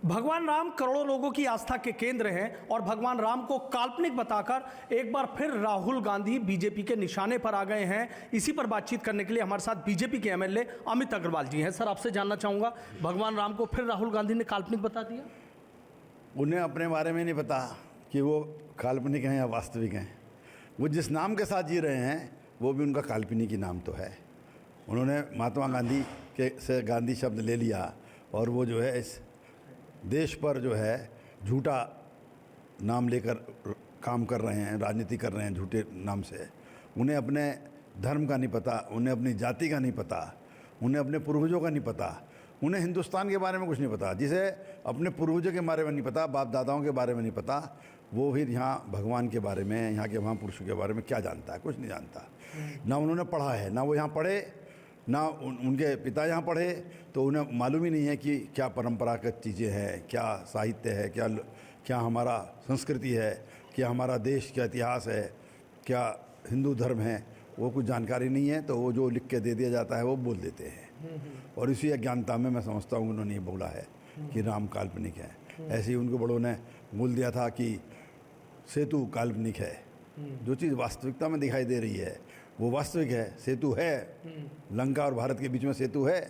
भगवान राम करोड़ों लोगों की आस्था के केंद्र हैं और भगवान राम को काल्पनिक बताकर एक बार फिर राहुल गांधी बीजेपी के निशाने पर आ गए हैं। इसी पर बातचीत करने के लिए हमारे साथ बीजेपी के एमएलए अमित अग्रवाल जी हैं। सर, आपसे जानना चाहूंगा, भगवान राम को फिर राहुल गांधी ने काल्पनिक बता दिया? उन्हें अपने बारे में नहीं पता कि वो काल्पनिक हैं या वास्तविक हैं। वो जिस नाम के साथ जी रहे हैं वो भी उनका काल्पनिक ही नाम तो है। उन्होंने महात्मा गांधी के से गांधी शब्द ले लिया और वो जो है इस देश पर जो है झूठा नाम लेकर काम कर रहे हैं, राजनीति कर रहे हैं झूठे नाम से। उन्हें अपने धर्म का नहीं पता, उन्हें अपनी जाति का नहीं पता, उन्हें अपने पूर्वजों का नहीं पता, उन्हें हिंदुस्तान के बारे में कुछ नहीं पता। जिसे अपने पूर्वजों के बारे में नहीं पता, बाप दादाओं के बारे में नहीं पता, वो फिर यहाँ भगवान के बारे में, यहाँ के महापुरुषों के बारे में क्या जानता है? कुछ नहीं जानता। ना उन्होंने पढ़ा है, ना वो यहाँ पढ़े, ना उनके पिता यहाँ पढ़े, तो उन्हें मालूम ही नहीं है कि क्या परंपरागत चीज़ें हैं, क्या साहित्य है, क्या हमारा संस्कृति है, क्या हमारा देश का इतिहास है, क्या हिंदू धर्म है। वो कुछ जानकारी नहीं है, तो वो जो लिख के दे दिया जाता है वो बोल देते हैं। और इसी अज्ञानता में मैं समझता हूँ उन्होंने ये बोला है कि राम काल्पनिक है। ऐसे ही उनको बड़ों ने बोल दिया था कि सेतु काल्पनिक है। जो चीज़ वास्तविकता में दिखाई दे रही है वो वास्तविक है। सेतु है, लंका और भारत के बीच में सेतु है,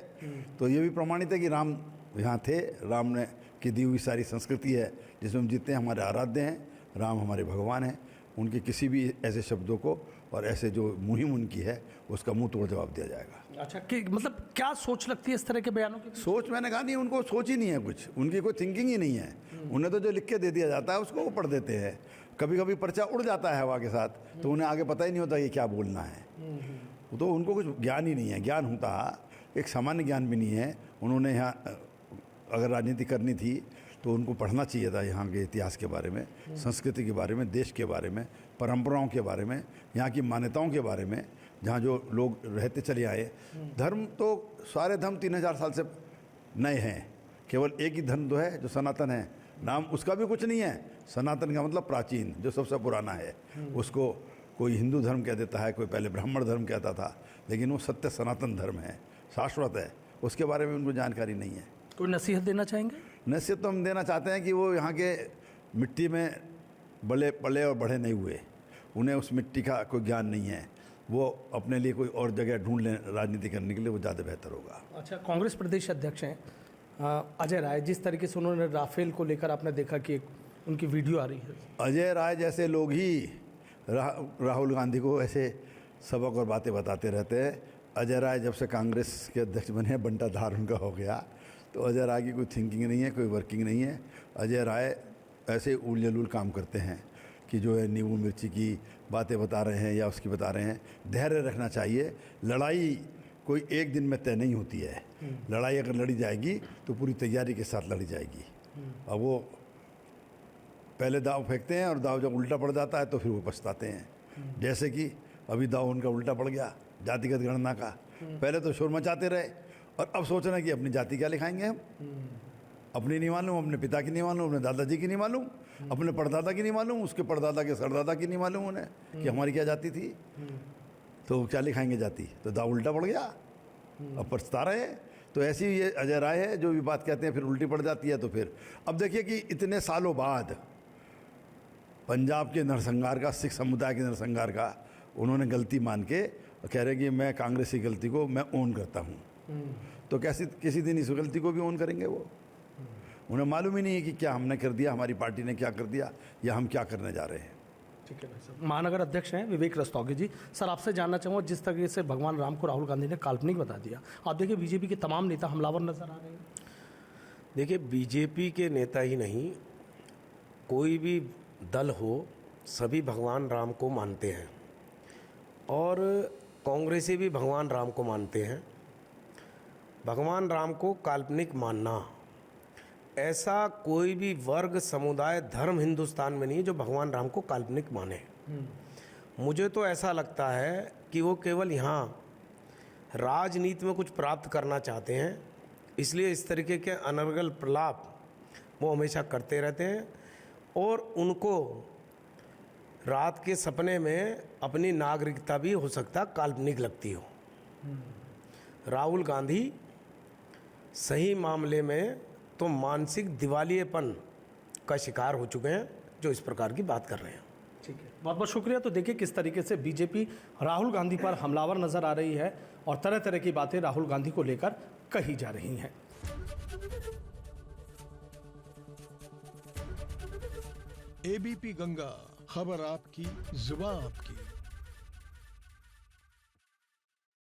तो ये भी प्रमाणित है कि राम यहाँ थे। राम ने की दी हुई सारी संस्कृति है जिसमें हम जीते हैं, हमारे आराध्य हैं, राम हमारे भगवान हैं। उनके किसी भी ऐसे शब्दों को और ऐसे जो मुहिम उनकी है उसका मुंह तोड़ जवाब दिया जाएगा। अच्छा, कि मतलब क्या सोच लगती है इस तरह के बयानों की? सोच मैंने कहा नहीं, उनको सोच ही नहीं है कुछ, उनकी कोई थिंकिंग ही नहीं है। उन्हें तो जो लिख के दे दिया जाता है उसको वो पढ़ देते हैं। कभी कभी पर्चा उड़ जाता है हवा के साथ, तो उन्हें आगे पता ही नहीं होता कि क्या बोलना है। तो उनको कुछ ज्ञान ही नहीं है। ज्ञान होता एक सामान्य ज्ञान भी नहीं है। उन्होंने यहाँ अगर राजनीति करनी थी तो उनको पढ़ना चाहिए था यहाँ के इतिहास के बारे में, संस्कृति के बारे में, देश के बारे में, परंपराओं के बारे में, यहाँ की मान्यताओं के बारे में, जहाँ जो लोग रहते चले आए। धर्म तो सारे धर्म 3000 साल से नए हैं, केवल एक ही धर्म तो है जो सनातन है। नाम उसका भी कुछ नहीं है। सनातन का मतलब प्राचीन, जो सबसे पुराना है। उसको कोई हिंदू धर्म कह देता है, कोई पहले ब्राह्मण धर्म कहता था, लेकिन वो सत्य सनातन धर्म है, शाश्वत है। उसके बारे में उनको जानकारी नहीं है। कोई नसीहत देना चाहेंगे? नसीहत तो हम देना चाहते हैं कि वो यहाँ के मिट्टी में पले और बढ़े नहीं हुए, उन्हें उस मिट्टी का कोई ज्ञान नहीं है। वो अपने लिए कोई और जगह ढूंढ लें राजनीति करने के लिए, वो ज़्यादा बेहतर होगा। अच्छा, कांग्रेस प्रदेश अध्यक्ष हैं अजय राय, जिस तरीके से उन्होंने राफेल को लेकर आपने देखा कि उनकी वीडियो आ रही है। अजय राय जैसे लोग ही राहुल गांधी को ऐसे सबक और बातें बताते रहते हैं। अजय राय जब से कांग्रेस के अध्यक्ष बने, बंटाधार उनका हो गया, तो अजय राय की कोई थिंकिंग नहीं है, कोई वर्किंग नहीं है। अजय राय ऐसे उल जलूल काम करते हैं कि जो है नींबू मिर्ची की बातें बता रहे हैं या उसकी बता रहे हैं। धैर्य रखना चाहिए। लड़ाई कोई एक दिन में तय नहीं होती है। लड़ाई अगर लड़ी जाएगी तो पूरी तैयारी के साथ लड़ी जाएगी। अब वो पहले दाव फेंकते हैं और दाव जब उल्टा पड़ जाता है तो फिर वो पछताते हैं। जैसे कि अभी दाव उनका उल्टा पड़ गया जातिगत गणना का। पहले तो शोर मचाते रहे और अब सोच रहे हैं कि अपनी जाति क्या लिखाएंगे हम। अपनी नहीं मालूम, अपने पिता की नहीं मालूम, अपने दादाजी की नहीं मालूम, अपने परदादा की नहीं मालूम, उसके परदादा के सरदादा की नहीं मालूम उन्हें कि हमारी क्या जाति थी। तो क्या लिखाएंगे जाति? तो दाव उल्टा पड़ गया, अब पछता रहे हैं। तो ऐसी ये अजय राय है, जो भी बात कहते हैं फिर उल्टी पड़ जाती है। तो फिर अब देखिए कि इतने सालों बाद पंजाब के नरसंहार का, सिख समुदाय के नरसंहार का उन्होंने गलती मान के कह रहे कि मैं कांग्रेस की गलती को मैं ओन करता हूँ। तो कैसे किसी दिन इस गलती को भी ओन करेंगे वो? उन्हें मालूम ही नहीं है कि क्या हमने कर दिया, हमारी पार्टी ने क्या कर दिया, या हम क्या करने जा रहे हैं। ठीक है भाई साहब। महानगर अध्यक्ष हैं विवेक रस्तोगी जी। सर, आपसे जानना चाहूँगा, जिस तरीके से भगवान राम को राहुल गांधी ने काल्पनिक बता दिया, आप देखिए बीजेपी के तमाम नेता हमलावर नजर आ रहे हैं। देखिए, बीजेपी के नेता ही नहीं, कोई भी दल हो, सभी भगवान राम को मानते हैं और कांग्रेसी भी भगवान राम को मानते हैं। भगवान राम को काल्पनिक मानना, ऐसा कोई भी वर्ग, समुदाय, धर्म हिंदुस्तान में नहीं है जो भगवान राम को काल्पनिक माने। मुझे तो ऐसा लगता है कि वो केवल यहाँ राजनीति में कुछ प्राप्त करना चाहते हैं, इसलिए इस तरीके के अनर्गल प्रलाप वो हमेशा करते रहते हैं और उनको रात के सपने में अपनी नागरिकता भी हो सकता काल्पनिक लगती हो। राहुल गांधी सही मामले में तो मानसिक दिवालियेपन का शिकार हो चुके हैं जो इस प्रकार की बात कर रहे हैं। ठीक है, बहुत बहुत शुक्रिया। तो देखिए किस तरीके से बीजेपी राहुल गांधी पर हमलावर नजर आ रही है और तरह तरह की बातें राहुल गांधी को लेकर कही जा रही हैं। एबीपी गंगा, खबर आपकी, जुबान आपकी।